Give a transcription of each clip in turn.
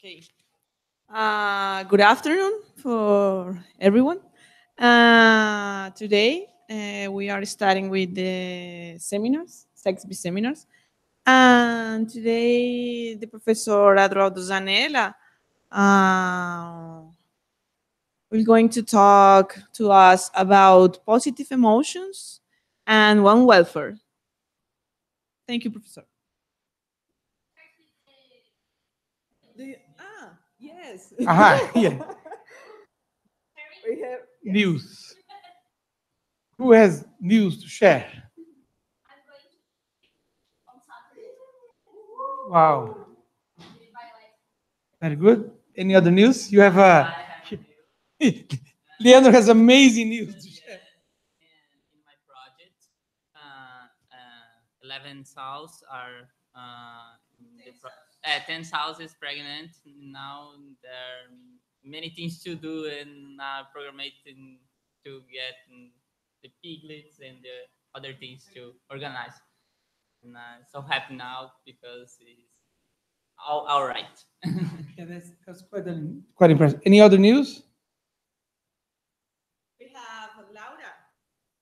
Okay. Good afternoon for everyone. Today we are starting with the seminars, CECSBE seminars. And today the Professor Adroaldo Zanella will going to talk to us about positive emotions and one welfare. Thank you, Professor. Yes. Aha, yeah. We have News. Who has news to share? Wow. Very good. Any other news? You have a. Leandro has amazing news to share. In my project, 11 sows are 10 sows is pregnant. Now there are many things to do and programming to get the piglets and the other things to organize. And so happy now because it's all right. Yeah, that's quite impressive. Any other news? we have Laura.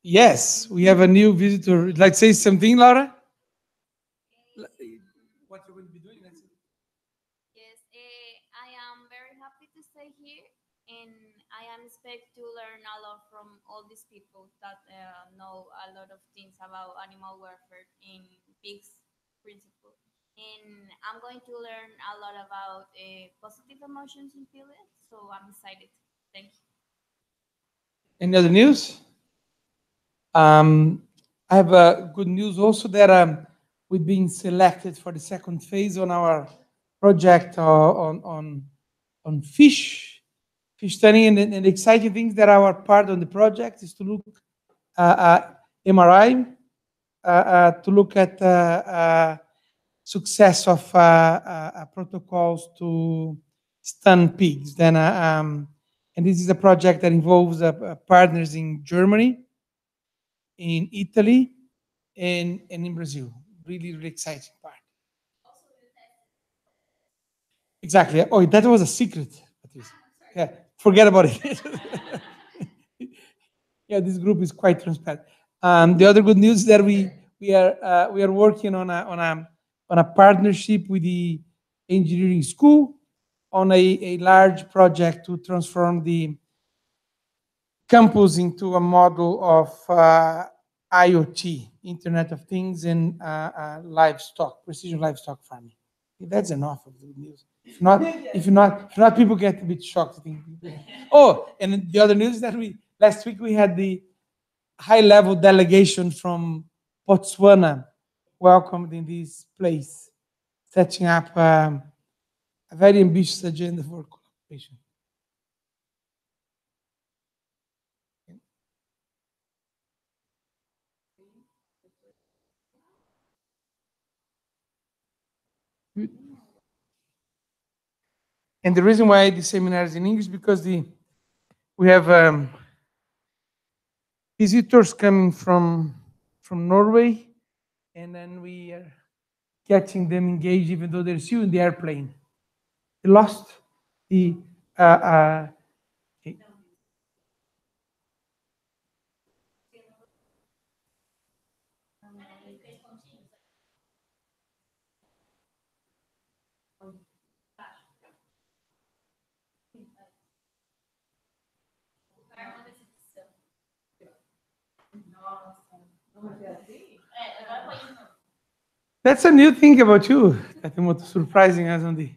Yes, we have a new visitor. Would you like to say something, Laura? What you're going to be doing? Yes, I am very happy to stay here, and I am expect to learn a lot from all these people that know a lot of things about animal welfare in pigs principle. And I'm going to learn a lot about positive emotions in pigs, so I'm excited. Thank you. Any other news? I have good news also that we've been selected for the second phase on our project on fish studying, and the exciting things that our part on the project is to look MRI, to look at success of protocols to stun pigs. And this is a project that involves partners in Germany, in Italy, and in Brazil. Really, really exciting part. Exactly. Oh, that was a secret. Patricia. Yeah, forget about it. Yeah, this group is quite transparent. The other good news is that we are working on a partnership with the engineering school on a large project to transform the campus into a model of IoT, Internet of Things, and livestock, precision livestock farming. That's enough of the news. If not, people get a bit shocked. I think. Oh, and the other news is that last week we had the high-level delegation from Botswana welcomed in this place, setting up a very ambitious agenda for collaboration. And the reason why the seminar is in English because we have visitors coming from Norway, and then we are getting them engaged even though they're still in the airplane. They lost the That's a new thing about you. That was surprising us on the.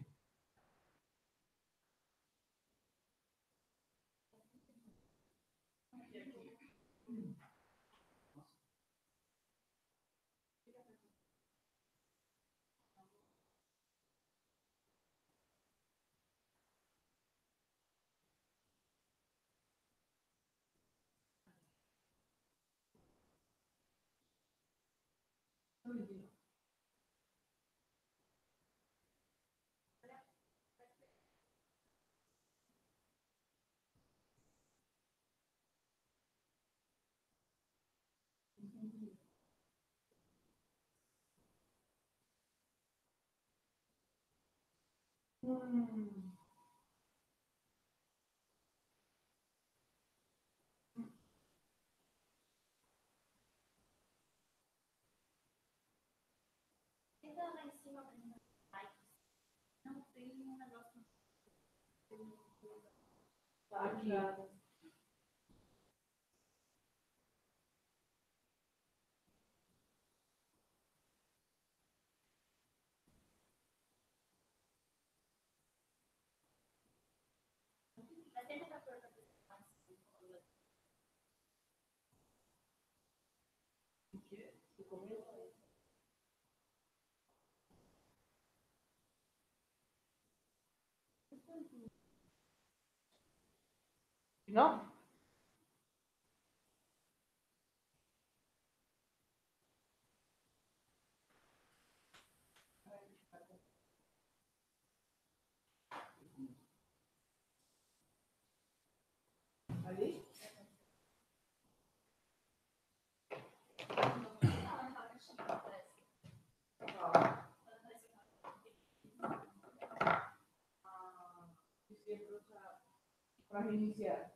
No. Para reiniciar.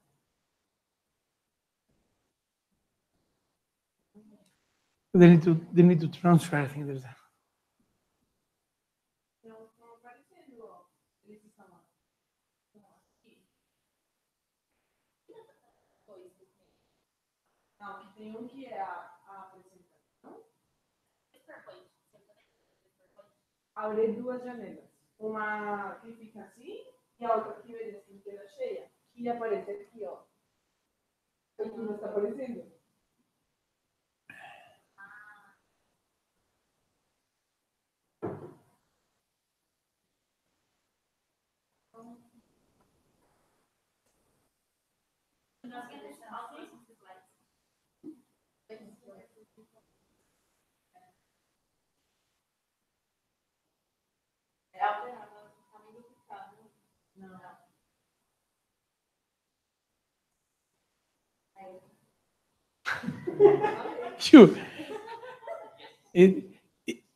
They need to transfer. I think there's a. Não, tem um que é a apresentação. Abrir duas janelas. Uma que fica assim e a outra que vem assim, inteira cheia. Que aparece aqui, ó. Aqui não está aparecendo. É alterado, está meio duplicado. Não. Phew. It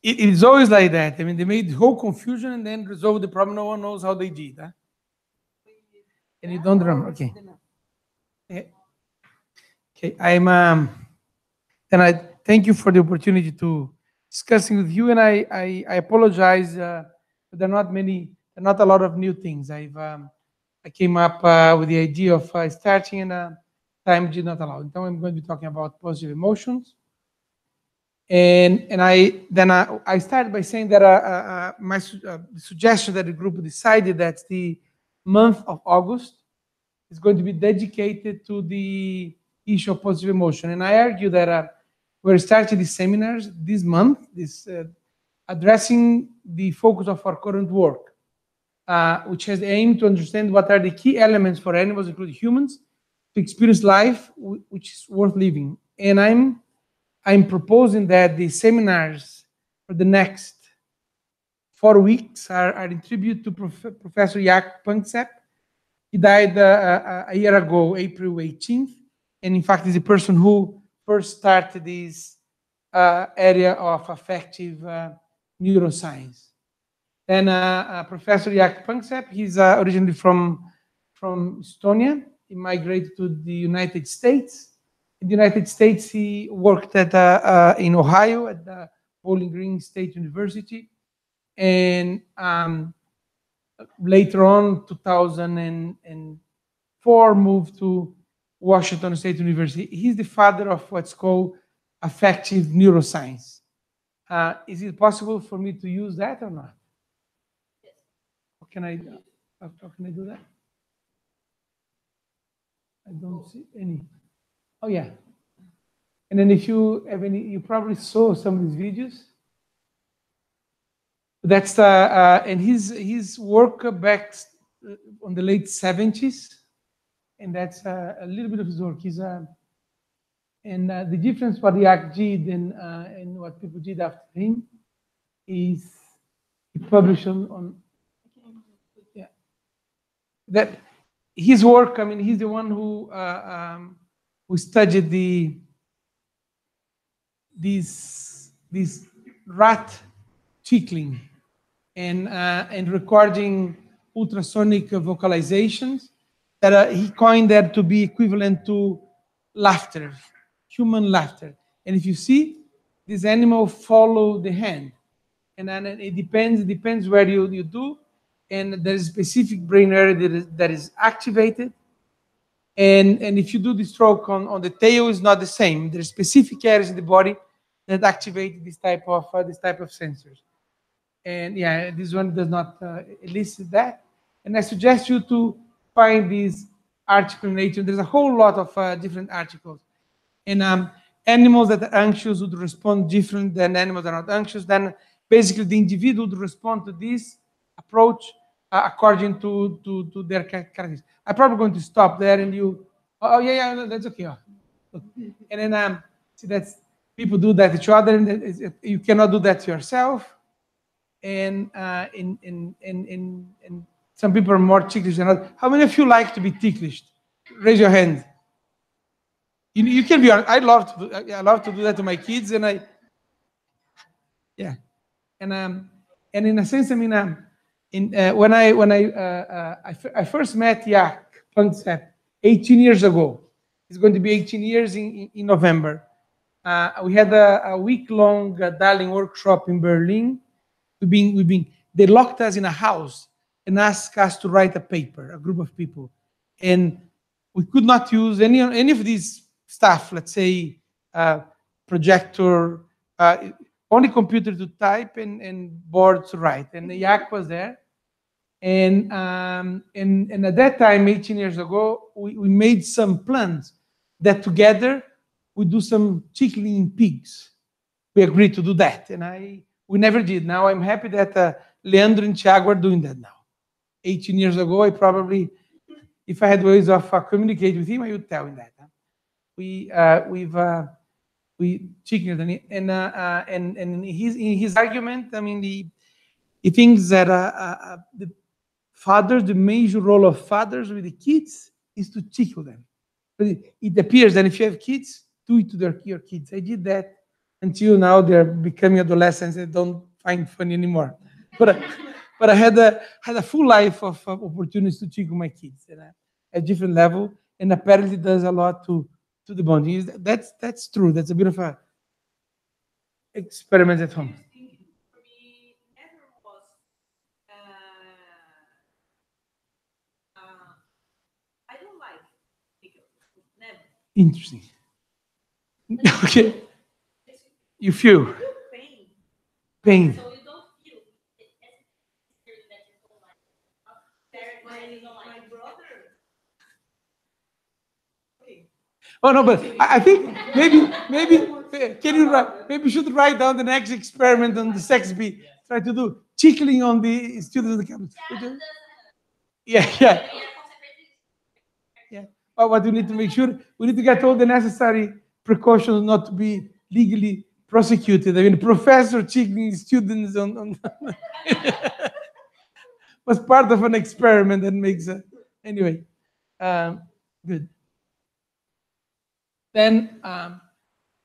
is always like that. I mean, they made the whole confusion and then resolve the problem. No one knows how they did. Huh? And you don't remember. Okay. Yeah. Okay. And I thank you for the opportunity to discussing with you. And I apologize. But there are not a lot of new things. I came up with the idea of starting, and time did not allow. Now I'm going to be talking about positive emotions. And I started by saying that the suggestion that the group decided that the month of August is going to be dedicated to the issue of positive emotion. And I argue that we're starting the seminars this month, addressing the focus of our current work, which has the aim to understand what are the key elements for animals, including humans, to experience life which is worth living. And I'm proposing that the seminars for the next 4 weeks are in tribute to Professor Jaak Panksepp. He died a year ago, April 18th. And in fact, is the person who first started this area of affective neuroscience. Then Professor Jaak Panksepp, he's originally from Estonia. He migrated to the United States. In the United States, he worked in Ohio at the Bowling Green State University. And later on, 2004, moved to Washington State University. He's the father of what's called affective neuroscience. Is it possible for me to use that or not? Yes. How can I do that? I don't see any. Oh, yeah. And then if you have any, you probably saw some of these videos. That's and his work back on the late 70s, and that's a little bit of his work. And the difference what Jaak did and what people did after him is he published on yeah, that his work. I mean, he's the one who studied these rat tickling, and recording ultrasonic vocalizations that he coined that to be equivalent to laughter, human laughter. And if you see, this animal follow the hand. And then it depends where you do. And there's a specific brain area that is activated. And if you do the stroke on the tail, it's not the same. There's specific areas in the body that activate this type of sensors. And yeah, this one does not elicit that. And I suggest you to find this article in Nature. There's a whole lot of different articles. And animals that are anxious would respond different than animals that are not anxious. Then basically the individual would respond to this approach according to their characteristics. I'm probably going to stop there, and you, yeah, that's okay. Look. And then see, that's people do that to each other, and you cannot do that to yourself. And some people are more ticklish than others. How many of you like to be ticklish? Raise your hand. You can be honest. I love to do that to my kids, and yeah, and in a sense, I mean, when I first met Jaak Panksepp 18 years ago, it's going to be 18 years in November. We had a week-long dialing workshop in Berlin. They locked us in a house and asked us to write a paper, a group of people, and we could not use any of these stuff. Let's say projector, only computer to type and board to write. And Jaak was there, and at that time, 18 years ago, we made some plans that together we do some tickling pigs. We agreed to do that, and we never did. Now I'm happy that Leandro and Thiago are doing that now. 18 years ago, I probably, if I had ways of communicating with him, I would tell him that. We chickened, and in his argument, I mean, he thinks that the major role of fathers with the kids is to tickle them. But it appears that if you have kids, do it to your kids. I did that until now they're becoming adolescents and don't find funny anymore. But I had a full life of opportunities to tickle my kids at a different level, and apparently does a lot to the bonding. That's true. That's a bit of a experiment at home. For me, never was. I don't like tickles. Never. Interesting. Okay. You feel pain. So you don't feel that you don't like. My brother. Okay. Oh no, but I think maybe can you write? Maybe you should write down the next experiment on the CECSBE. Try to do tickling on the students on the campus. Yeah. But what we need to make sure, we need to get all the necessary precautions not to be legally prosecuted. I mean, professor tickling students on was part of an experiment that makes anyway. Good. Then,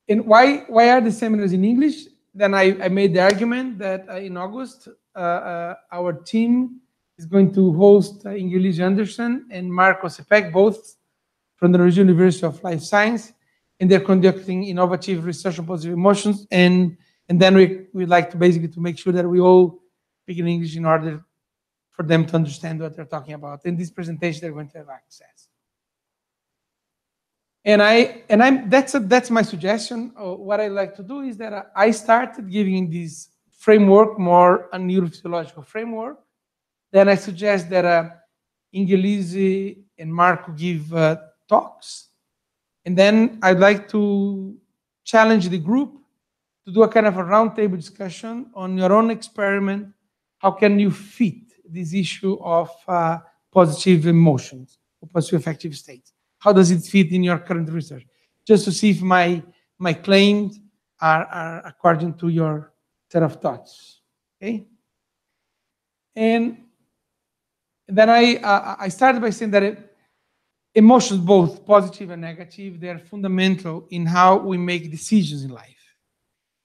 and why are the seminars in English? Then I made the argument that in August, our team is going to host English Anderson and Marco Cepec, both from the University of Life Science, and they're conducting innovative research on positive emotions. And then we like to basically to make sure that we all speak in English in order for them to understand what they're talking about. In this presentation, they're going to have access. And that's my suggestion. What I like to do is that I started giving this framework, more a neurophysiological framework. Then I suggest that Ingelise and Marco give talks. And then I'd like to challenge the group to do a kind of a roundtable discussion on your own experiment. How can you fit this issue of positive emotions or positive affective states? How does it fit in your current research? Just to see if my claims are according to your set of thoughts. Okay. And then I started by saying that emotions, both positive and negative, they're fundamental in how we make decisions in life.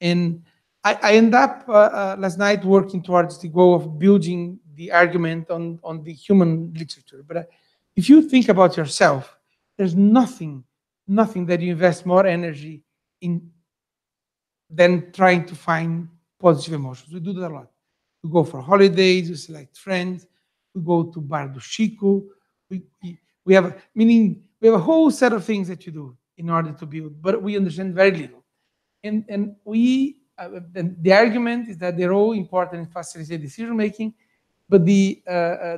And I end up last night working towards the goal of building the argument on the human literature. But if you think about yourself, there's nothing that you invest more energy in than trying to find positive emotions. We do that a lot. We go for holidays, we select friends, we go to Bar do Chico. We have, meaning we have a whole set of things that you do in order to build, but we understand very little. And the argument is that they're all important in facilitating decision making, but the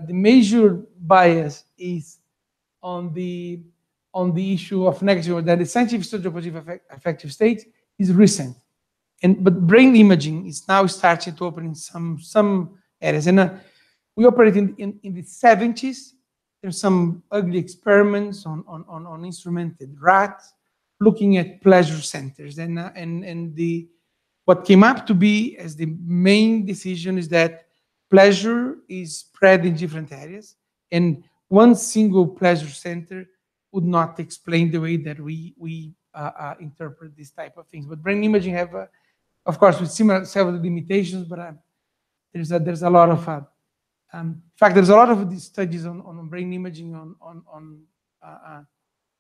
major bias is on the issue of negative, or that the scientific study of positive affective states is recent. But brain imaging is now starting to open in some areas. And we operate in the 70s. There's some ugly experiments on instrumented rats looking at pleasure centers. And what came up to be as the main decision is that pleasure is spread in different areas. And one single pleasure center would not explain the way that we interpret these type of things. But brain imaging have of course, with several limitations, but there's a lot of, in fact, there's a lot of these studies on brain imaging on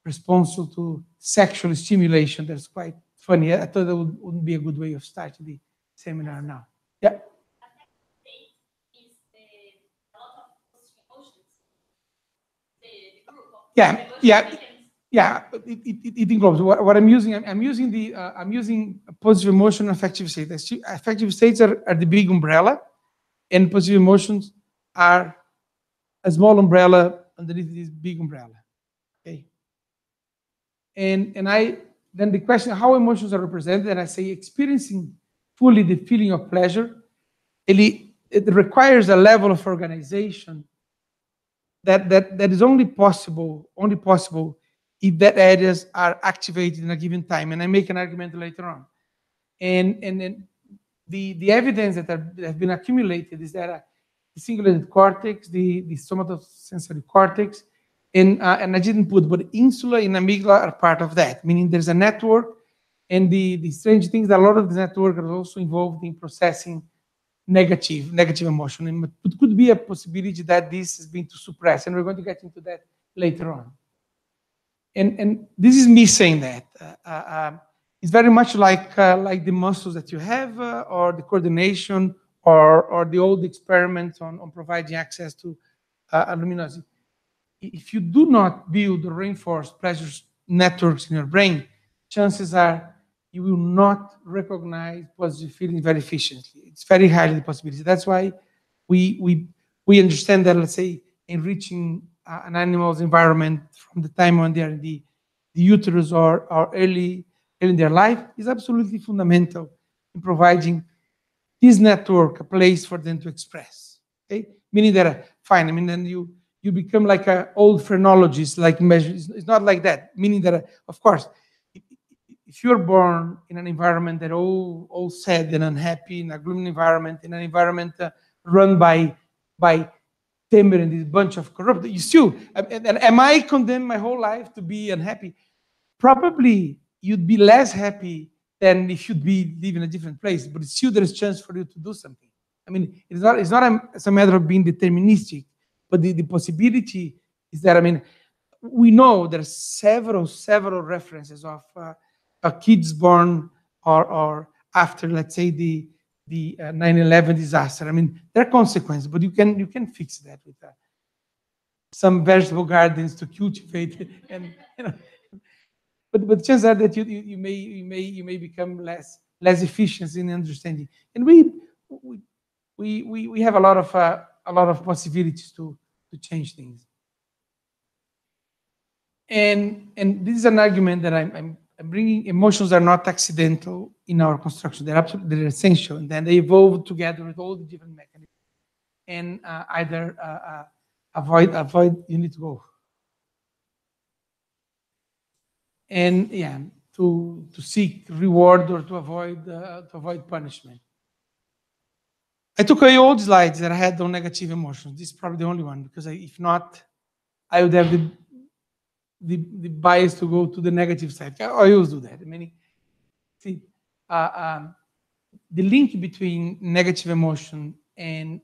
response to sexual stimulation. That's quite funny. I thought that wouldn't be a good way of starting the seminar now. Yeah. Yeah, it includes what I'm using. I'm using positive emotion and affective states. Affective states are the big umbrella, and positive emotions are a small umbrella underneath this big umbrella. Okay. And then the question, how emotions are represented, and I say experiencing fully the feeling of pleasure, it requires a level of organization that is only possible if that areas are activated in a given time. And I make an argument later on. And then the evidence that have been accumulated is that the cingulated cortex, the somatosensory cortex, and I didn't put, but insula and amygdala are part of that, meaning there's a network. And the strange thing is that a lot of the network are also involved in processing negative emotion. And it could be a possibility that this is being suppressed, and we're going to get into that later on. And this is me saying that. It's very much like the muscles that you have, or the coordination, or the old experiments on providing access to luminosity. If you do not build or reinforce pleasure networks in your brain, chances are you will not recognize positive feelings very efficiently. It's very highly the possibility. That's why we understand that, let's say, enriching an animal's environment from the time when they are in the uterus or early in their life is absolutely fundamental in providing this network a place for them to express. Okay, meaning that fine. I mean, then you become like an old phrenologist, like measures. It's not like that. Meaning that, of course, if you're born in an environment that all sad and unhappy, in a gloomy environment, in an environment run by timber and this bunch of corrupt, you still, and am I condemned my whole life to be unhappy? Probably you'd be less happy than if you'd be living in a different place, but still there's a chance for you to do something. I mean, it's not a matter of being deterministic, but the possibility is that, I mean, we know there are several references of kids born or after, let's say, the 9/11 disaster. I mean, there are consequences, but you can fix that with some vegetable gardens to cultivate, and but chances are that you may become less efficient in understanding. And we have a lot of possibilities to change things. And this is an argument that I'm bringing. Emotions are not accidental in our construction. They're essential, and then they evolve together with all the different mechanisms. And either avoid. You need to go. And yeah, to seek reward or to avoid punishment. I took away all the slides that I had on negative emotions. This is probably the only one, because if not, I would have the bias to go to the negative side. I always do that. I mean, see, the link between negative emotion and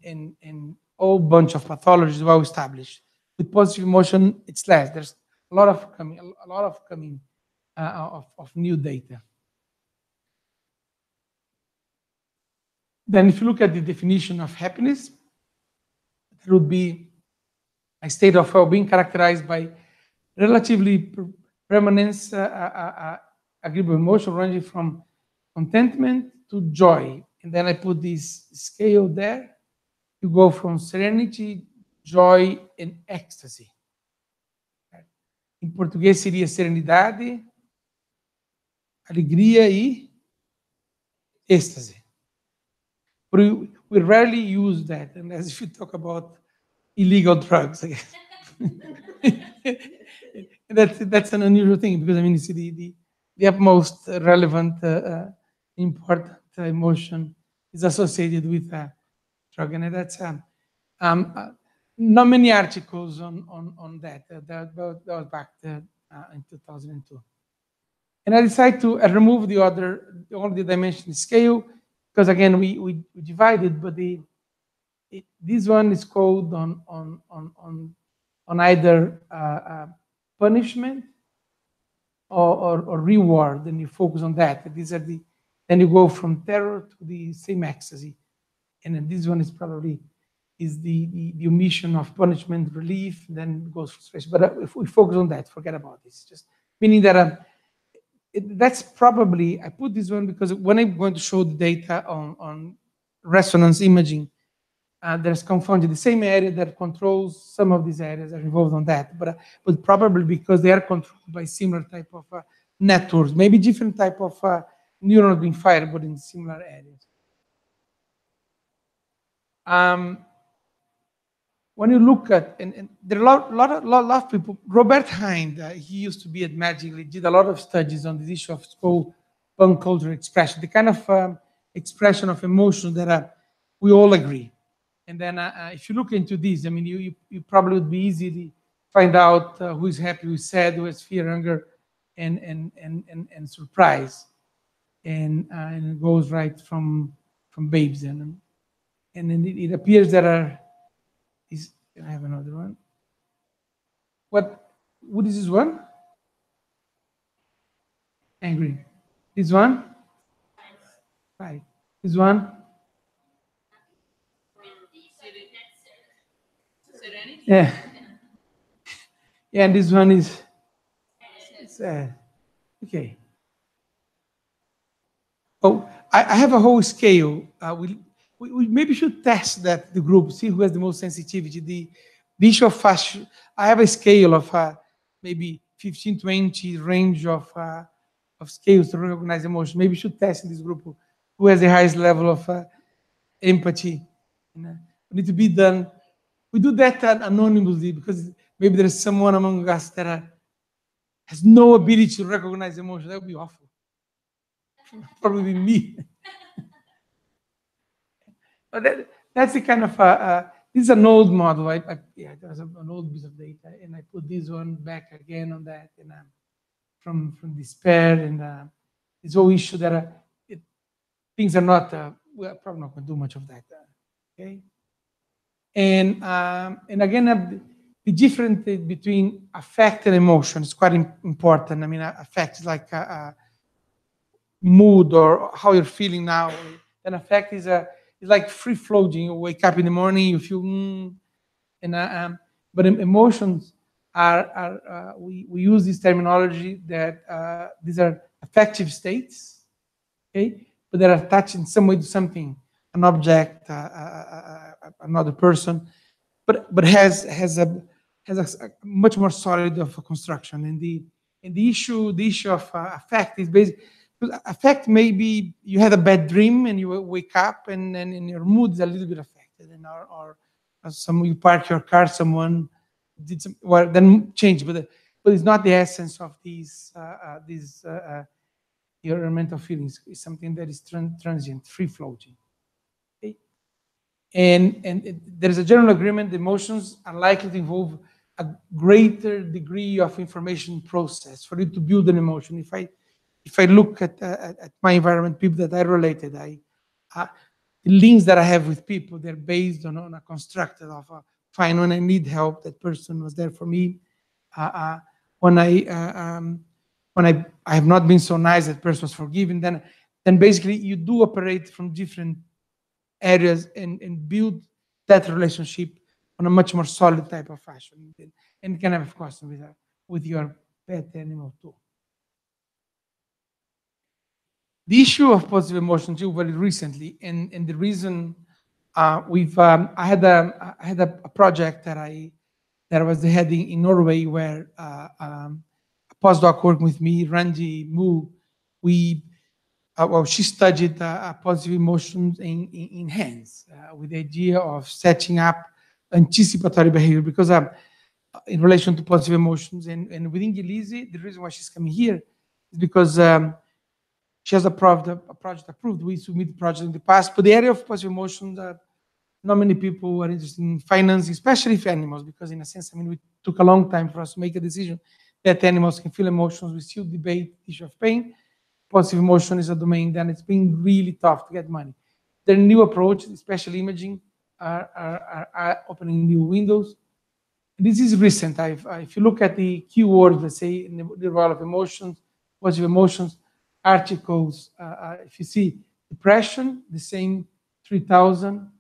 whole bunch of pathologies is well established. With positive emotion, it's less. There's a lot of coming of new data. Then if you look at the definition of happiness, it would be a state of well-being characterized by relatively permanence, agreeable emotion ranging from contentment to joy. And then I put this scale there. You go from serenity, joy, and ecstasy. Em português seria serenidade, alegria e êxtase. But we rarely use that unless if you talk about illegal drugs. I guess. That's an unusual thing because I mean it's the utmost relevant, important emotion is associated with drug, and that's not many articles on that. That was back in 2002. And I decided to remove the only dimension scale because again we divided, but this one is called on either punishment or reward, and you focus on that. These are then you go from terror to the same ecstasy, and then this one is probably the omission of punishment relief, then goes frustration. But if we focus on that, forget about this. Just meaning that that's probably, I put this one because when I'm going to show the data on resonance imaging, there's confounded the same area that controls some of these areas are involved on that, but probably because they are controlled by similar type of networks, maybe different type of neurons being fired, but in similar areas. When you look at, and there are a lot of people, Robert Hind, he used to be at Magic, he did a lot of studies on this issue of punk culture expression, the kind of expression of emotion that we all agree. And then if you look into this, I mean, you probably would be easy to find out who is happy, who is sad, who has fear, anger, and surprise. And it goes right from babes. And then it appears that can I have another one? What is this one? Angry. This one? Right. This one? Yeah. Yeah, and this one is sad. Okay. Oh, I have a whole scale. We maybe should test that, the group, see who has the most sensitivity. The issue of fast, I have a scale of maybe 15, 20 range of scales to recognize emotion. Maybe we should test in this group who has the highest level of empathy. We need to be done. We do that anonymously because maybe there's someone among us that has no ability to recognize emotion. That would be awful. Probably me. But that's the kind of, this is an old model. Yeah, there was an old piece of data, and I put this one back again on that, and from despair, and this whole issue that things are not, we're probably not going to do much of that. Okay? And again, the difference between affect and emotion is quite important. I mean, affect is like mood or how you're feeling now. And affect is it's like free floating. You wake up in the morning, you feel, but emotions are we use this terminology that these are affective states, okay? But they're attached in some way to something, an object, another person, but has a much more solid of a construction. And the issue of affect is basically, affect, maybe you had a bad dream and you wake up and your mood is a little bit affected, and or you park your car, someone did some, well, then change, but it's not the essence of these your mental feelings. It's something that is transient, free floating. Okay? And there is a general agreement: the emotions are likely to involve a greater degree of information process for you to build an emotion. If I look at my environment, people that I related, the links that I have with people, they're based on a constructed of fine, when I need help, that person was there for me. When I have not been so nice, that person was forgiven. Then basically you do operate from different areas and build that relationship on a much more solid type of fashion. And you can have, of course, with your pet animal too. The issue of positive emotion too, very recently, and the reason I had a project that I was heading in Norway, where a postdoc working with me, Randy Mu, she studied positive emotions in hands, with the idea of setting up anticipatory behavior, because in relation to positive emotions, and within Gilisi, the reason why she's coming here is because she has a project approved. We submitted projects in the past, but the area of positive emotions, not many people are interested in financing, especially for animals, because in a sense, I mean, it took a long time for us to make a decision that animals can feel emotions. We still debate the issue of pain. Positive emotion is a domain, then it's been really tough to get money. The new approach, especially imaging, are opening new windows. This is recent. If you look at the keywords, let's say, in the role of emotions, positive emotions, articles, if you see depression, the same 3,000,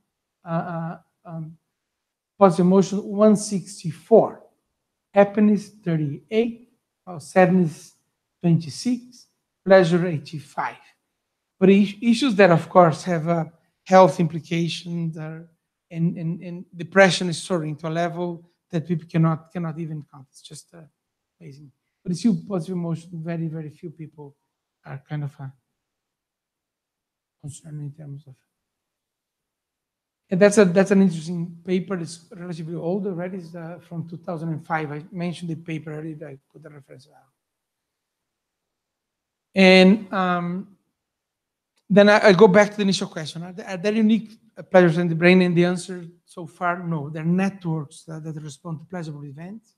positive emotion 164, happiness 38, sadness 26, pleasure 85. But issues that, of course, have health implications, and depression is soaring to a level that people cannot even count. It's just amazing. But it's still positive emotion. Very, very few people are kind of concerned in terms of. And that's an interesting paper. It's relatively old already. It's from 2005. I mentioned the paper already. I put the reference out. And then I go back to the initial question. Are there unique pleasures in the brain? And the answer so far, no. There are networks that respond to pleasurable events.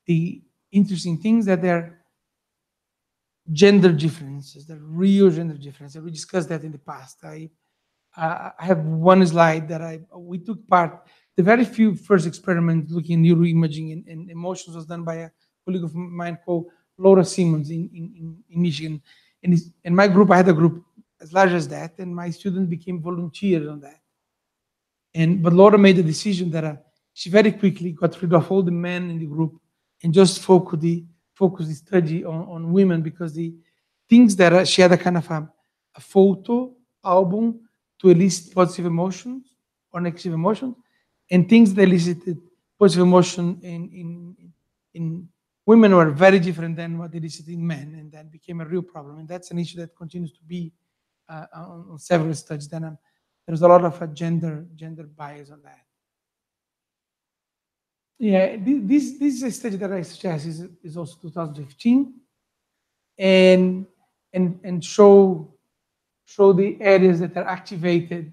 The interesting things that there are gender differences, the real gender differences. We discussed that in the past. I have one slide that we took part. The very few first experiments looking at neuroimaging and emotions was done by a colleague of mine called Laura Simmons in Michigan. And in my group, I had a group as large as that, and my students became volunteers on that. But Laura made a decision that she very quickly got rid of all the men in the group and just focused the study on women, because the things that she had a kind of a photo album to elicit positive emotions or negative emotions, and things that elicited positive emotion in women were very different than what elicited in men, and that became a real problem. And that's an issue that continues to be on several studies. Then there's a lot of gender bias on that. Yeah, this is a study that I suggest is also 2015, and show the areas that are activated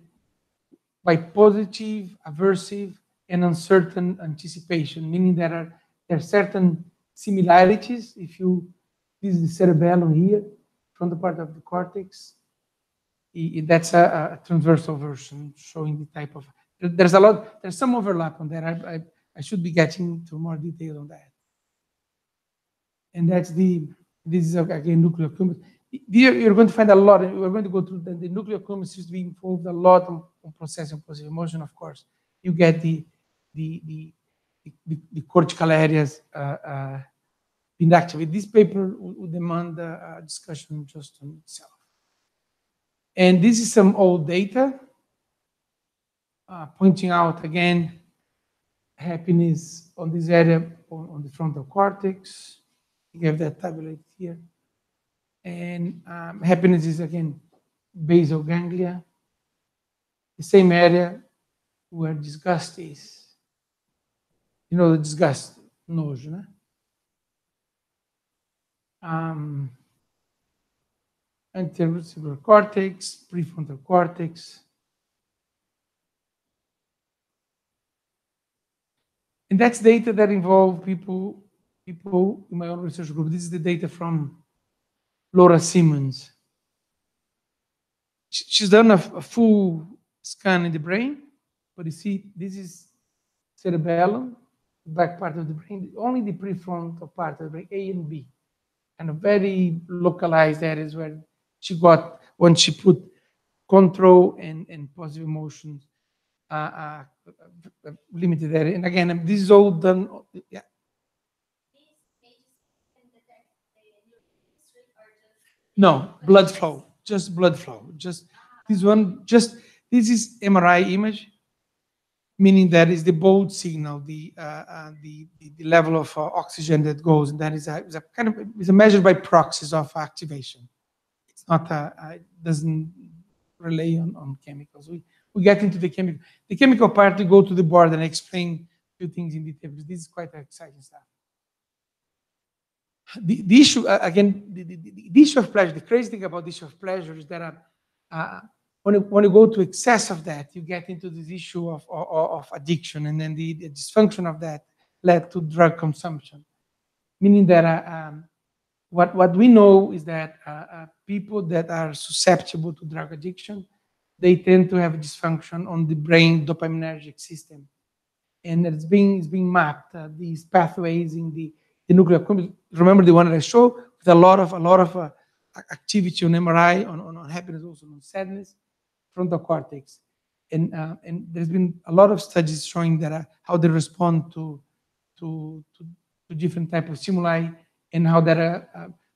by positive, aversive, and uncertain anticipation, meaning there are certain similarities. This is the cerebellum here, from the part of the cortex. That's a transversal version showing the type of. There's some overlap on that. I should be getting to more detail on that. And this is again nucleocumulus. You're going to find a lot. We're going to go through the nucleocumulus seems to be involved a lot on processing positive emotion. Of course, you get the cortical areas being activated. This paper would demand a discussion just on itself. And this is some old data pointing out again happiness on this area on the frontal cortex. You have that tabulated here. And happiness is again basal ganglia, the same area where disgust is. You know, the disgust, nojo, né? Anterior cortex, prefrontal cortex. And that's data that involve people in my own research group. This is the data from Laura Simmons. she's done a full scan in the brain, but you see, this is cerebellum, back part of the brain, only the prefrontal part of the brain, A and B, and a very localized areas where she got, when she put control and positive emotions, limited area. And again, this is all done, yeah. No, blood flow, just blood flow. Just this one, just this is MRI image, meaning that is the bold signal, the level of oxygen that goes, and that is a kind of is a measured by proxies of activation. It's not it doesn't rely on chemicals. We get into the chemical part to go to the board and explain a few things in detail, because this is quite exciting stuff. The issue, again, the issue of pleasure, the crazy thing about the issue of pleasure is that when you go to excess of that, you get into this issue of addiction, and then the dysfunction of that led to drug consumption. Meaning that what we know is that people that are susceptible to drug addiction, they tend to have a dysfunction on the brain dopaminergic system. And it's being mapped, these pathways in the nuclear accumbens. Remember the one that I showed with a lot of activity on MRI, on happiness, also on sadness, frontal cortex, and there's been a lot of studies showing that how they respond to different type of stimuli, and how that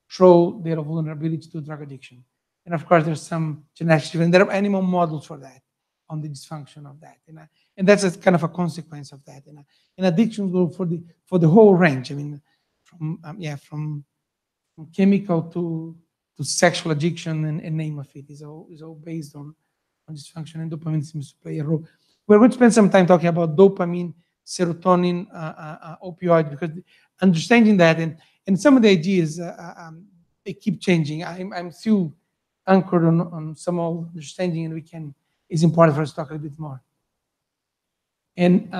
show their vulnerability to drug addiction. And of course, there's some genetic, and there are animal models for that, on the dysfunction of that, and that's a kind of a consequence of that. And addictions go for the whole range. I mean, from chemical to sexual addiction, and name of it is all based on dysfunction, and dopamine seems to play a role. We're going to spend some time talking about dopamine, serotonin, opioid, because understanding that, and some of the ideas they keep changing. I'm still anchored on some old understanding, and it's important for us to talk a little bit more. And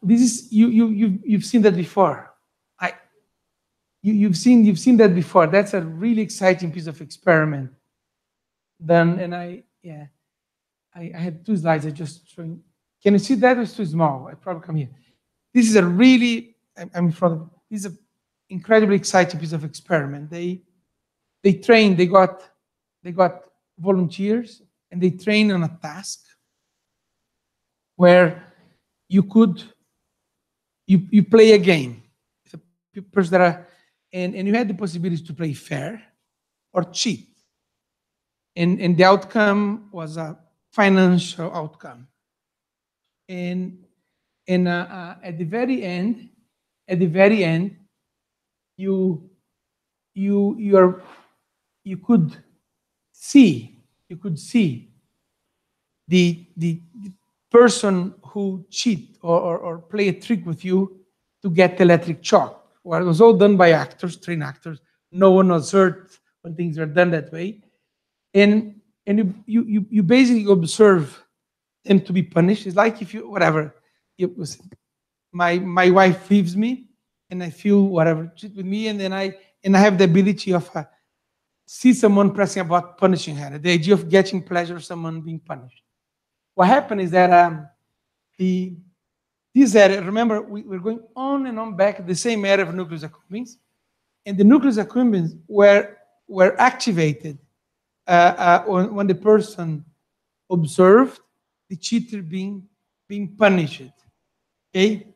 this is you've seen that before. You've seen that before. That's a really exciting piece of experiment done, and I had two slides I just showing. Can you see that? It's too small. I probably come here. This is a really, I'm in front of, this is an incredibly exciting piece of experiment. They got volunteers, and they trained on a task where you play a game. The person that are, and you had the possibility to play fair or cheat. And the outcome was a financial outcome. And at the very end, you could see the person who cheat or play a trick with you to get electric shock. Well, it was all done by actors, trained actors. No one was hurt when things are done that way. And you basically observe them to be punished. It's like if you, whatever, it was, my wife leaves me, and I feel whatever, cheat with me, and then I have the ability of see someone pressing a button, punishing her. The idea of getting pleasure of someone being punished. What happened is that this area, remember, we're going on and on back, the same area of nucleus accumbens, and the nucleus accumbens were activated when the person observed the cheater being punished. Okay,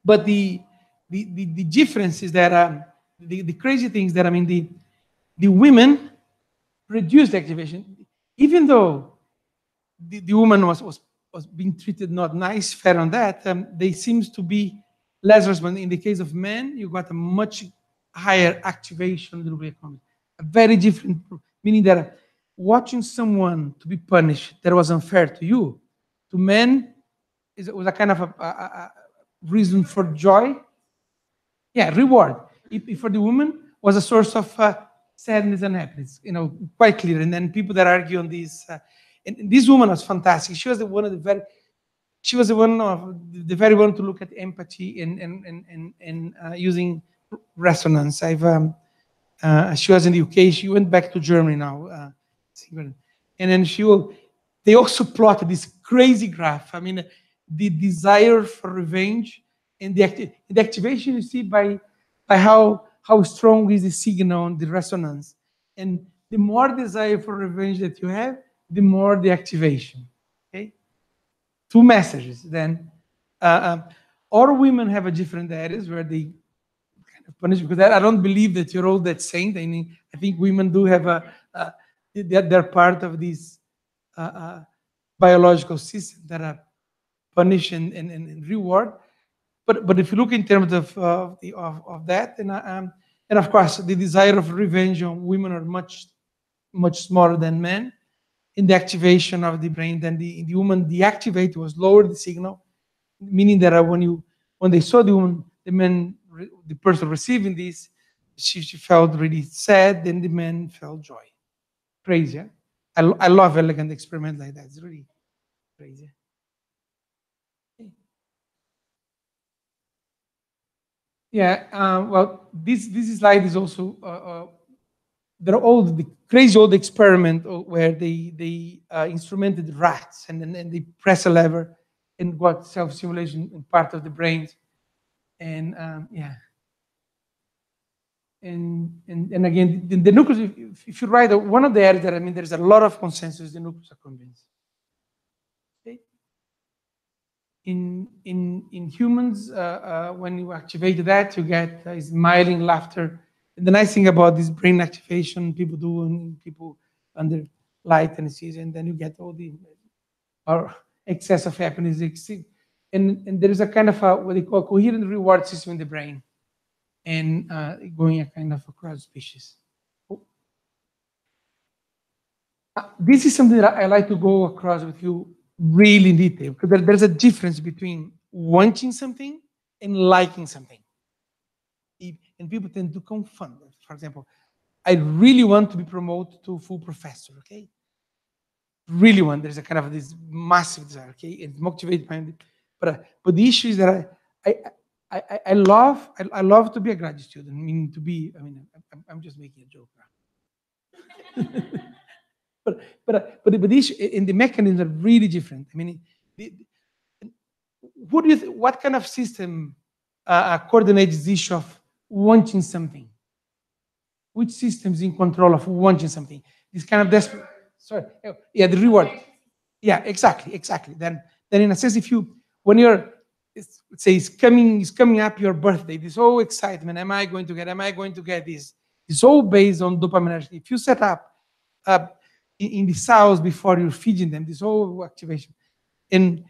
but the difference is that the crazy thing is that, I mean, the women reduced the activation, even though the woman was being treated not nice, fair on that. They seems to be less responsive. In the case of men, you got a much higher activation of the nuclear accumbens. A very different, meaning that watching someone to be punished that was unfair to you, to men, was a kind of a reason for joy. Yeah, reward. If for the woman, was a source of sadness and happiness. Quite clear. And then people that argue on this. And this woman was fantastic. She was the one of the very one to look at empathy and using resonance. She was in the UK. She went back to Germany now And then they also plotted this crazy graph. I mean, the desire for revenge and the activation you see by how strong is the signal and the resonance. And the more desire for revenge that you have, the more the activation. Okay? Two messages. Then, all women have a different areas where they kind of punish, because I don't believe that you're all that saint. I mean, I think women do have they're part of this biological system that are punish and reward. But if you look in terms of that, and of course the desire of revenge on women are much smaller than men. In the activation of the brain, then the woman deactivate was lower the signal, meaning that when they saw the person receiving this, she felt really sad, then the man felt joy. Crazy. Yeah? I love elegant experiment like that. It's really crazy. Yeah. Well, this slide is also they're all the crazy old experiment where they instrumented rats and then they press a lever and got self-simulation in part of the brains, and yeah. And again, the nucleus. If you write one of the areas that there's a lot of consensus, the nucleus accumbens. Okay. In humans, when you activate that, you get smiling, laughter. And the nice thing about this brain activation people do when people under light anesthesia, and then you get all the excess of happiness. And there is a kind of what they call coherent reward system in the brain, and going a kind of across species. This is something that I like to go across with you really in detail, because there's a difference between wanting something and liking something. And people tend to confound it. For example, I really want to be promoted to full professor, okay? Really want. There's a kind of this massive desire, okay? It's motivated by it. But the issue is that I love to be a graduate student, meaning to be, I'm just making a joke now. but the issue and the mechanisms are really different. What kind of system coordinates this issue of wanting something? Which system is in control of wanting something? This kind of desperate. Sorry, yeah, the reward. Yeah, exactly. Then in a sense, when you're, it's coming up your birthday, this whole excitement. Am I going to get this? It's all based on dopamine. If you set up in the cells before you're feeding them, this whole activation, and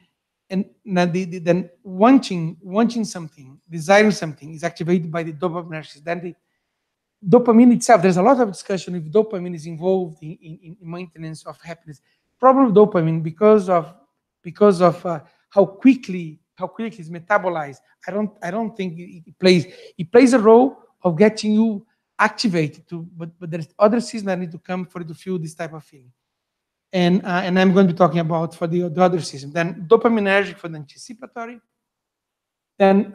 then wanting something, desiring something is activated by the dopamine. Then the dopamine itself, there's a lot of discussion if dopamine is involved in maintenance of happiness. Problem with dopamine because of how quickly it's metabolized. I don't think it plays a role of getting you activated but there's other systems that need to come for you to feel this type of feeling. And I'm going to be talking about for the other system. Then dopaminergic for the anticipatory. Then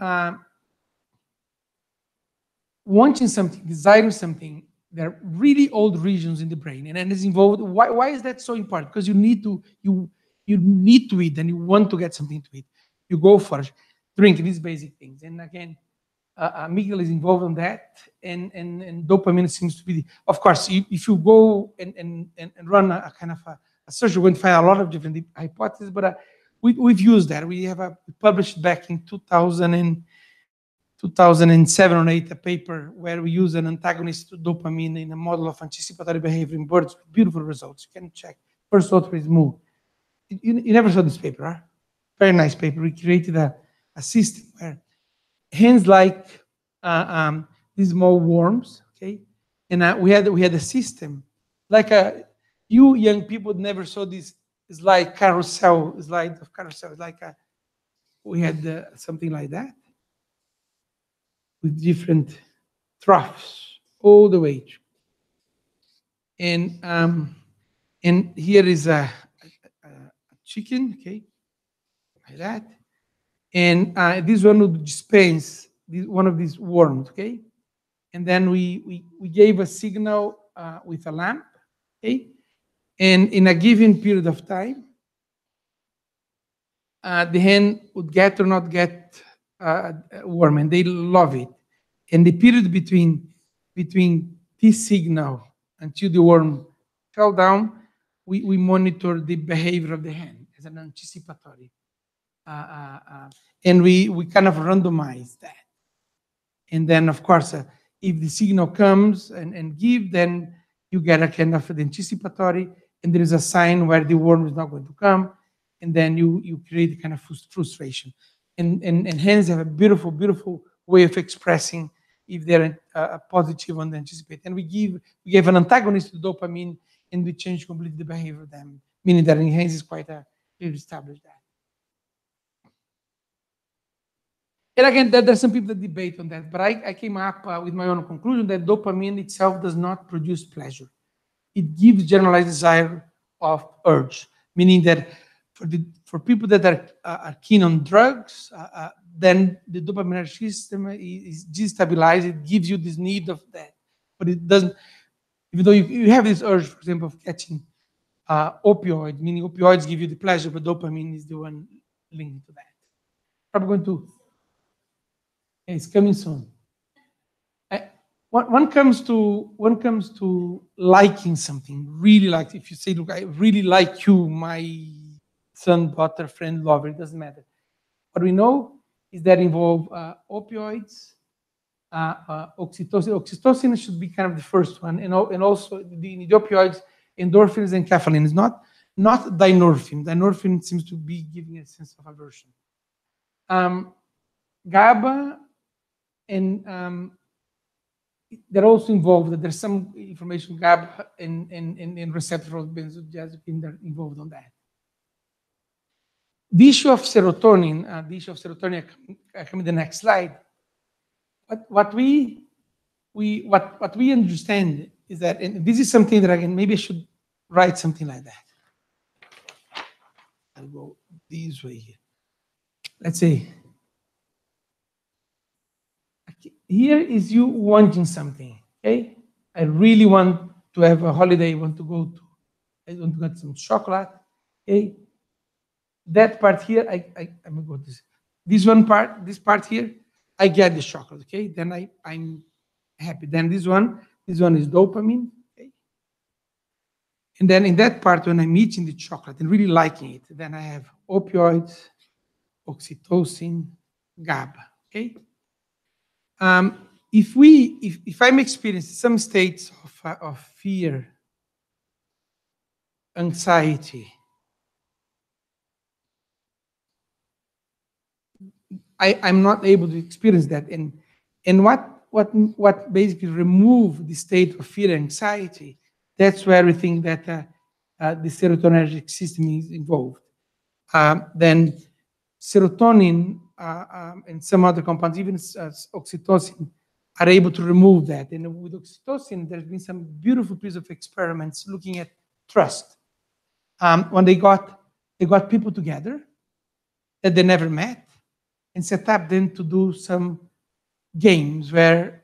wanting something, desiring something, there are really old regions in the brain, and it's involved. Why is that so important? Because you need to eat, and you want to get something to eat. You go for drink, these basic things. And again, amygdala is involved in that, and dopamine seems to be. Of course, if you go and run a kind of a search, you're going to find a lot of different hypotheses. But we've used that. We have published back in 2007 or 8 a paper where we use an antagonist to dopamine in a model of anticipatory behavior in birds with beautiful results. You can check. First author is Moo. You never saw this paper, huh? Very nice paper. We created a system where hens like these small worms, okay? And we had a system like you young people never saw this slide of carousel. It's like we had something like that, with different troughs all the way through. And here is a chicken, okay, like that. And this one would dispense one of these worms, okay. And then we gave a signal with a lamp, okay. And in a given period of time, the hen would get or not get a worm, and they love it. And the period between this signal until the worm fell down, we monitor the behavior of the hen as an anticipatory. And we kind of randomize that. And then, of course, if the signal comes and give, then you get a kind of an anticipatory, and there is a sign where the worm is not going to come, and then you create a kind of frustration. And hens have a beautiful, beautiful way of expressing if they're positive on the anticipate. And we give an antagonist to dopamine, and we change completely the behavior of them, meaning that in hens is quite a clearly established that. And again, there's some people that debate on that, but I came up with my own conclusion that dopamine itself does not produce pleasure. It gives generalized desire of urge, meaning that for people that are keen on drugs, then the dopamine system is destabilized. It gives you this need of that, but it doesn't. Even though you have this urge, for example, of catching opioids, meaning opioids give you the pleasure, but dopamine is the one linked to that. Probably going to. It's coming soon. One comes to liking something, really like, if you say, look, I really like you, my son, daughter, friend, lover, it doesn't matter. What we know is that involve opioids, oxytocin. Oxytocin should be kind of the first one, and also the opioids, endorphins and caffeine. It's not dynorphin. Dynorphin seems to be giving a sense of aversion. GABA and they're also involved. There's some information GABA and receptor of benzodiazepine that are involved on that. The issue of serotonin, I come in the next slide. What we understand is that, and this is something that maybe I should write something like that. I'll go this way here. Let's say, here is you wanting something, okay? I really want to have a holiday, I want to get some chocolate, okay? That part here, I'm gonna go this part here, I get the chocolate, okay? Then I'm happy. Then this one is dopamine, okay? And then in that part, when I'm eating the chocolate and really liking it, then I have opioids, oxytocin, GABA, okay? If I'm experiencing some states of fear, anxiety, I'm not able to experience that. And what basically remove the state of fear and anxiety, that's where we think that the serotonergic system is involved. Then serotonin and some other compounds, even oxytocin, are able to remove that. And with oxytocin, there's been some beautiful piece of experiments looking at trust. When they got people together that they never met and set up them to do some games where,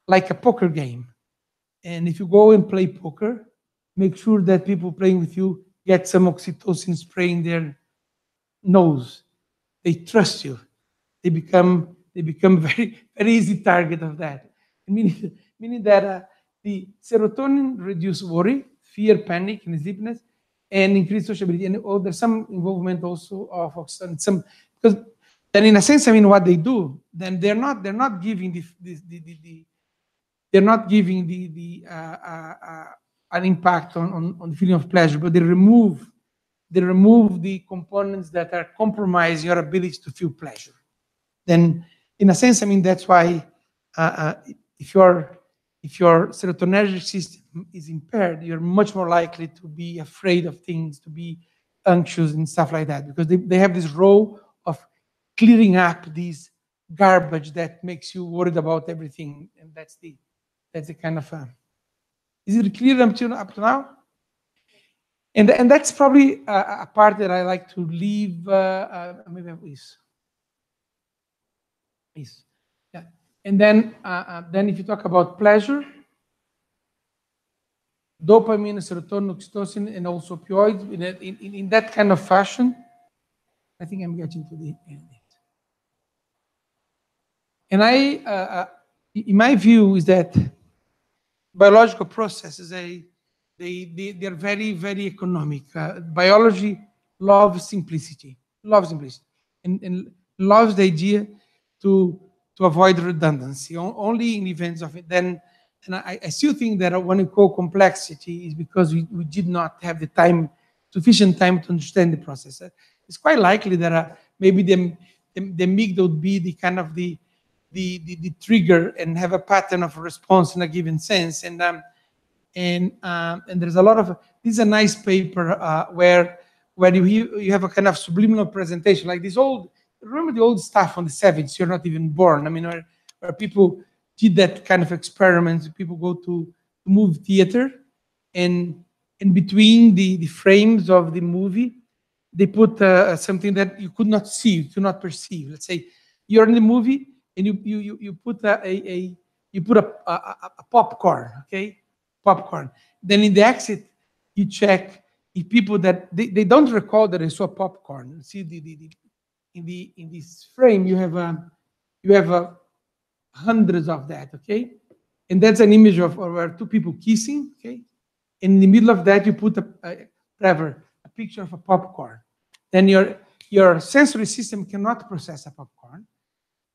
like a poker game. And if you go and play poker, make sure that people playing with you get some oxytocin spray in their nose. They trust you. They become very, very easy target of that. Meaning that the serotonin reduce worry, fear, panic, and sleepiness, and increase sociability. And there's some involvement also of oxytocin. Because then, in a sense, what they do, then they're not giving an impact on the feeling of pleasure, but they remove the components that are compromising your ability to feel pleasure. Then, in a sense, that's why if your serotonergic system is impaired, you're much more likely to be afraid of things, to be anxious and stuff like that, because they have this role of clearing up this garbage that makes you worried about everything, and that's the kind of. Is it clear up to now? And that's probably a part that I like to leave. Maybe this. Yeah. And then if you talk about pleasure, dopamine, serotonin, oxytocin, and also opioids in that kind of fashion. I think I'm getting to the end. And in my view, is that biological processes, they're very, very economic. Biology loves simplicity, and loves the idea to avoid redundancy, only in events of it. Then, and I still think that when we call complexity is because we did not have the time, sufficient time to understand the process. It's quite likely that maybe the amygdala would be the kind of the trigger and have a pattern of response in a given sense. And there's a lot of, this is a nice paper where you have a kind of subliminal presentation, like this old, remember the old stuff on the 70s, you're not even born. I mean, where people did that kind of experiments. People go to movie theater, and in between the frames of the movie, they put something that you could not see, you could not perceive. Let's say you're in the movie and you put a popcorn, okay, popcorn. Then in the exit, you check if people that they don't recall that they saw popcorn. See in this frame you have hundreds of that, okay, and that's an image of where two people kissing, okay. In the middle of that, you put a picture of a popcorn. Then your sensory system cannot process a popcorn,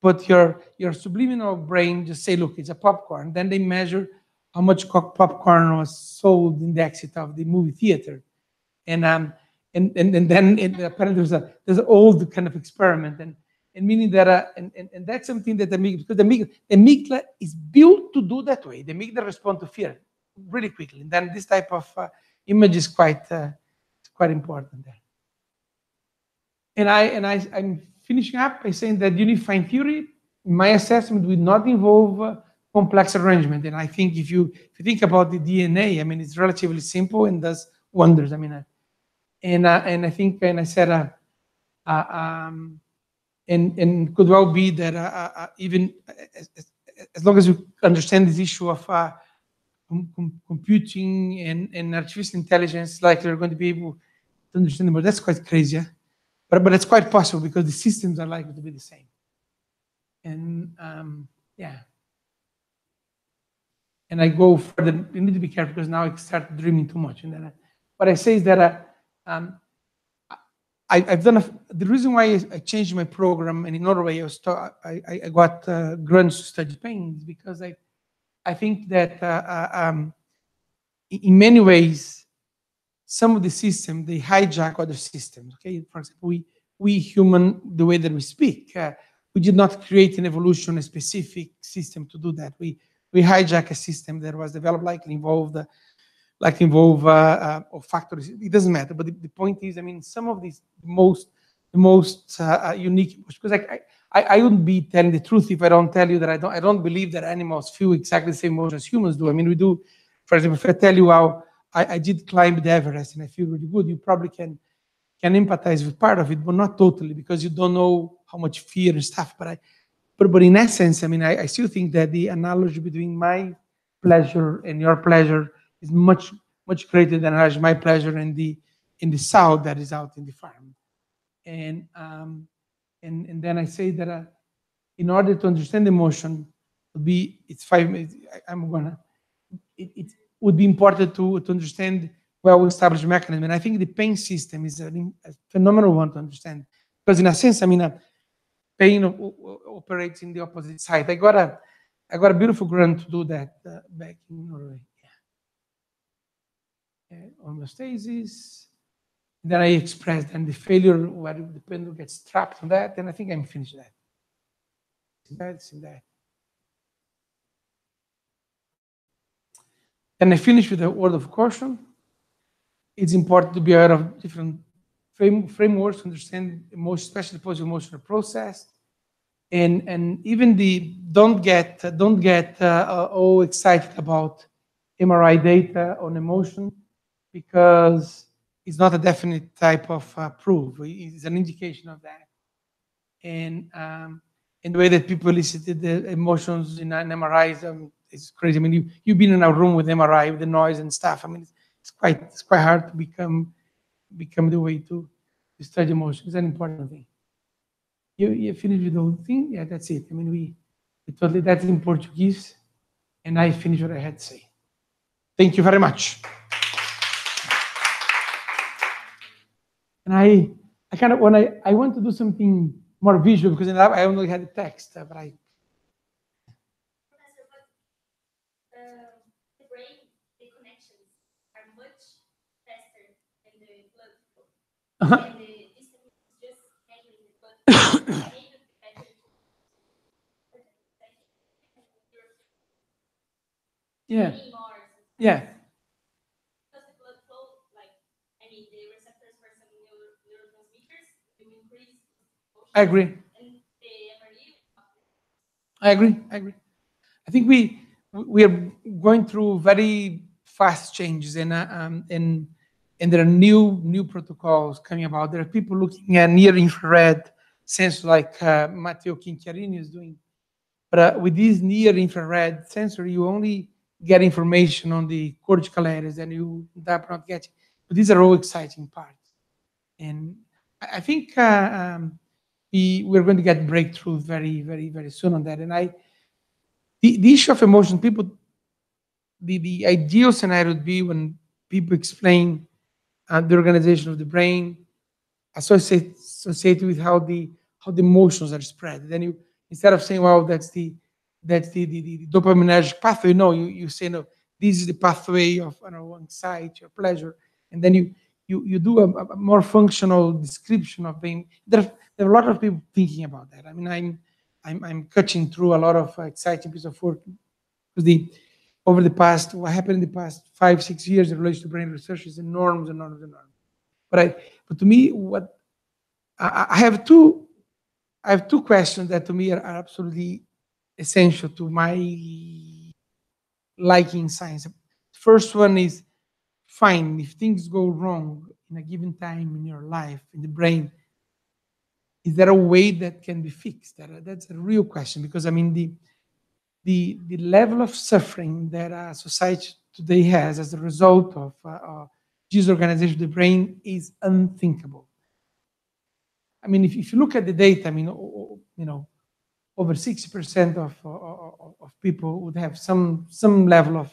but your subliminal brain just say, look, it's a popcorn. Then they measure how much popcorn was sold in the exit of the movie theater, and then apparently there's an old kind of experiment, and meaning that and that's something that because the amygdala is built to do that way. The amygdala respond to fear really quickly, and then this type of image is quite important there. And I'm finishing up by saying that unifying theory, in my assessment, would not involve complex arrangement. And I think if you think about the DNA, I mean, it's relatively simple and does wonders. I mean, and I think, and I said, and could well be that even as long as you understand this issue of computing and artificial intelligence, like you're going to be able to understand more. That's quite crazy, yeah? But it's quite possible because the systems are likely to be the same. And yeah. And I go further. You need to be careful because now I start dreaming too much. And then what I say is that I've done the reason why I changed my program, and in Norway I got grants to study pain is because I think that in many ways some of the systems they hijack other systems. Okay, for example, we human, the way that we speak, we did not create in evolution a specific system to do that. We hijack a system that was developed, or factors. It doesn't matter. But the point is, I mean, some of these the most unique, because I wouldn't be telling the truth if I don't tell you that I don't believe that animals feel exactly the same emotions as humans do. I mean, we do. For example, if I tell you how I did climb the Everest and I feel really good, you probably can empathize with part of it, but not totally, because you don't know how much fear and stuff. But in essence, I mean, I still think that the analogy between my pleasure and your pleasure is much greater than my pleasure in the sow that is out in the farm. And then I say that in order to understand emotion, it would be important to understand well-established mechanism. And I think the pain system is a phenomenal one to understand, because in a sense, I mean, pain operates in the opposite side. I got a beautiful grant to do that back in Norway. Homeostasis. Then I expressed, and the failure where the pendulum gets trapped on that, and I think I'm finished that. That's in that. And I finish with a word of caution. It's important to be aware of different frameworks to understand emotion, especially post-emotional process, and even don't get all excited about MRI data on emotion, because it's not a definite type of proof. It's an indication of that. And the way that people elicited the emotions in an MRI it's crazy. I mean, you've been in a room with MRI, with the noise and stuff. I mean, it's quite hard to become the way to study emotion. It's an important thing. You finished with the whole thing? Yeah, that's it. I mean, we totally, that's in Portuguese, and I finished what I had to say. Thank you very much. And I kind of, I want to do something more visual, because I only had the text, but I. Professor, but the brain, the connections are much faster than the blood flow. And the distance is just measuring the blood flow. Maybe better Yeah. more. Yeah. Because the blood flow, like, I mean, the receptors for some neurotransmitters will increase. I agree. And the MRE. I agree. I think we are going through very fast changes, and there are new protocols coming about. There are people looking at near infrared sensors, like Matteo Quinchiarini is doing. But with this near infrared sensor, you only get information on the cortical areas, and you not get. But these are all exciting parts, and I think we're going to get breakthroughs very soon on that. And the issue of emotion, people, the ideal scenario would be when people explain the organization of the brain associated with how the emotions are spread. Then you, instead of saying, well, that's the dopaminergic pathway, no, you say, no, this is the pathway of, I don't know, anxiety or pleasure, and then you do a more functional description of being. There are a lot of people thinking about that. I mean, I'm cutting through a lot of exciting piece of work, because what happened in the past 5-6 years in relation to brain research is enormous. But to me, what I have two questions that to me are absolutely essential to my liking science. First one is, fine, if things go wrong in a given time in your life, in the brain, is there a way that can be fixed? That's a real question, because I mean, the level of suffering that society today has as a result of disorganization of the brain is unthinkable. I mean, if you look at the data, I mean, over 60% of people would have some level of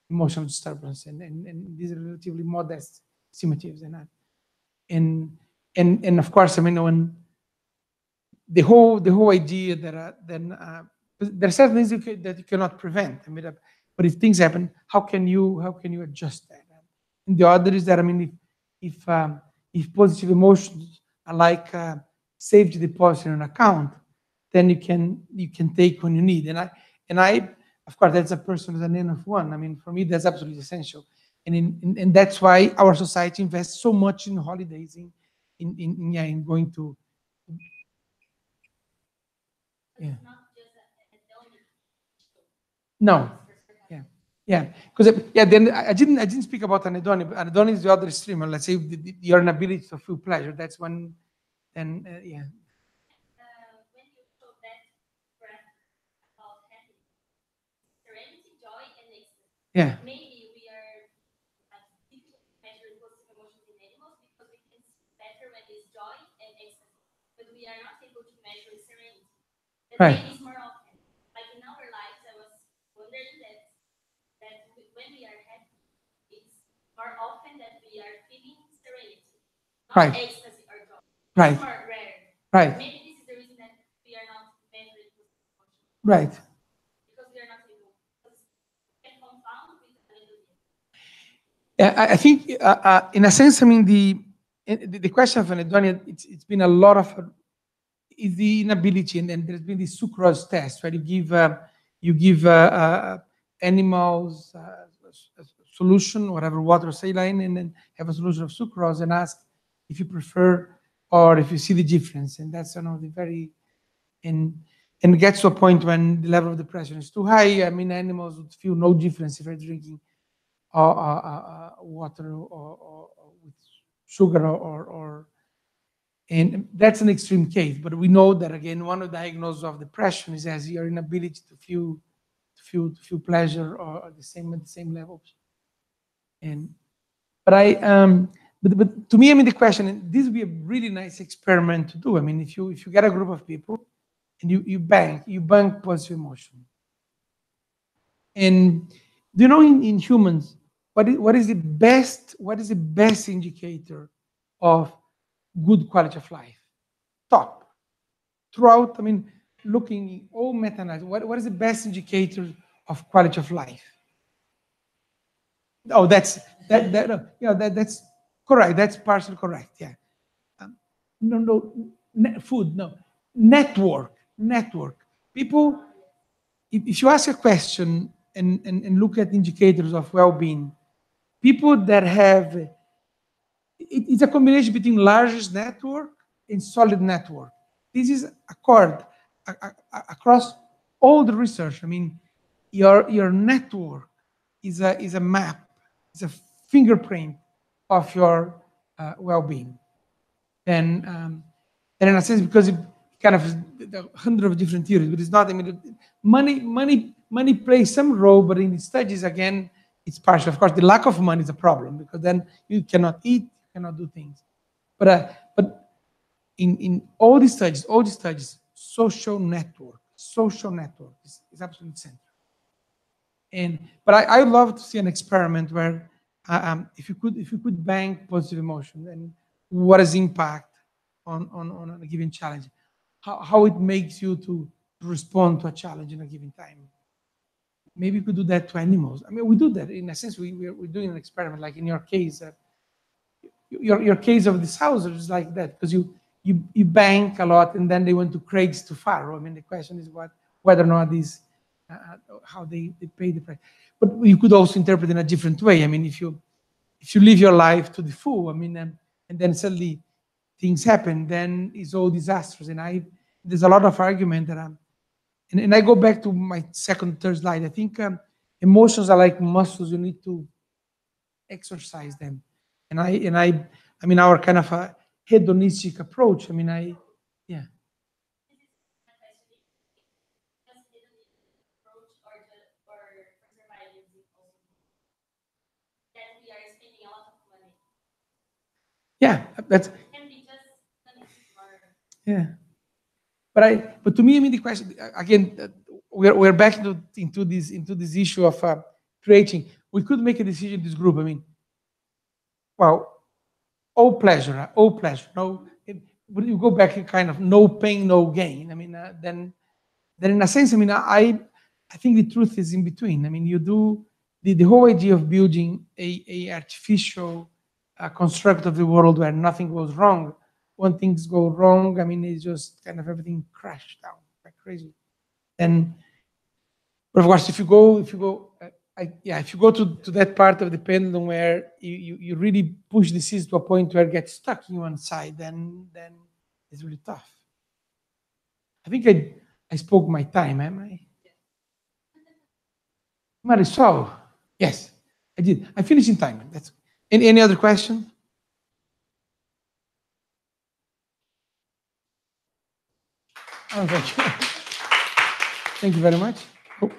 emotional disturbance, and these are relatively modest estimatives, and of course, I mean, when the whole idea that there are certain things that you cannot prevent. I mean, but if things happen, how can you adjust that? And the other is that, I mean, if positive emotions are like safety deposit in an account, then you can take when you need. And I of course, that's a person as an N of one. I mean, for me, that's absolutely essential, and that's why our society invests so much in holidays, in going to. Yeah. No. Yeah. Because then I didn't speak about anhedonia. But anhedonia is the other extreme. Let's say your inability to feel pleasure. That's one. Then yeah. When you show that graph about happiness, serenity, joy, and ecstasy. Yeah. Maybe we are difficult to measure positive emotions in animals because we can see better when it's joy and ecstasy, but we are not able to measure serenity. The Right. pain is more often. Like in our lives, I was wondering that when we are happy, it's more often that we are feeling serenity, not Right. ecstasy or joy. Right. It's more rare. Right. Maybe this is the reason that we are not measuring positive emotions. Right. Because we are not able. Because we can confound with anhedonia. Yeah, I think in a sense, I mean, the question of anhedonia, it's been a lot of is the inability, and there's been the sucrose test, right? You give animals a solution, whatever, water, saline, and then have a solution of sucrose, and ask if you prefer or if you see the difference. And that's one of the very, and it gets to a point when the level of depression is too high. I mean, animals would feel no difference if they're drinking water or with sugar or and that's an extreme case. But we know that, again, one of the diagnoses of depression is as your inability to feel feel pleasure or at the same levels. But to me, I mean, the question, and this would be a really nice experiment to do. I mean, if you get a group of people and you bank positive emotion. And do you know in humans, what is the best indicator of good quality of life? Top. Throughout, I mean, looking all meta-analysis, what is the best indicator of quality of life? Oh, that's correct. That's partially correct. Yeah. Food. No. Network. People, if you ask a question and look at indicators of well-being, people that have, it's a combination between largest network and solid network. This is across all the research. I mean, your network is a map, is a fingerprint of your well-being. And in a sense, because it kind of there are hundreds of different theories, but it's not. I mean, money plays some role, but in the studies, again, it's partial. Of course, the lack of money is a problem because then you cannot eat, you cannot do things. But in all these studies, social network is absolutely central. But I would love to see an experiment where if you could bank positive emotion, and what is the impact on a given challenge, how it makes you to respond to a challenge in a given time. Maybe we could do that to animals. I mean, we do that in a sense. We're doing an experiment, like in your case. Your case of this house is like that because you bank a lot, and then they went to Craig's to Faro. I mean, the question is whether or not these how they pay the price. But you could also interpret in a different way. I mean, if you live your life to the full, I mean, and then suddenly things happen, then it's all disastrous. And there's a lot of argument that and I go back to my third slide. I think emotions are like muscles. You need to exercise them. And I mean, our kind of a hedonistic approach. I mean, yeah. Yeah, that's. Yeah, but to me, I mean, the question again, we're back into this issue of creating. We could make a decision in this group. I mean, well, all pleasure. No, but you go back in kind of no pain, no gain. I mean, then in a sense, I mean, I think the truth is in between. I mean, you do the whole idea of building a artificial construct of the world where nothing goes wrong. When things go wrong, I mean, it's just kind of everything crashed down like crazy. But of course, if you go to that part of the pendulum where you really push the seas to a point where it gets stuck in one side, then it's really tough. I think I spoke my time, am I? Marisol, yes, I did. I finished in time. That's any other question? Oh, thank you. Thank you very much. Oh.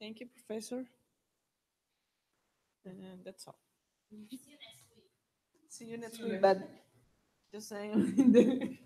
Thank you, Professor. And that's all. See you next week. See you next week, but just saying.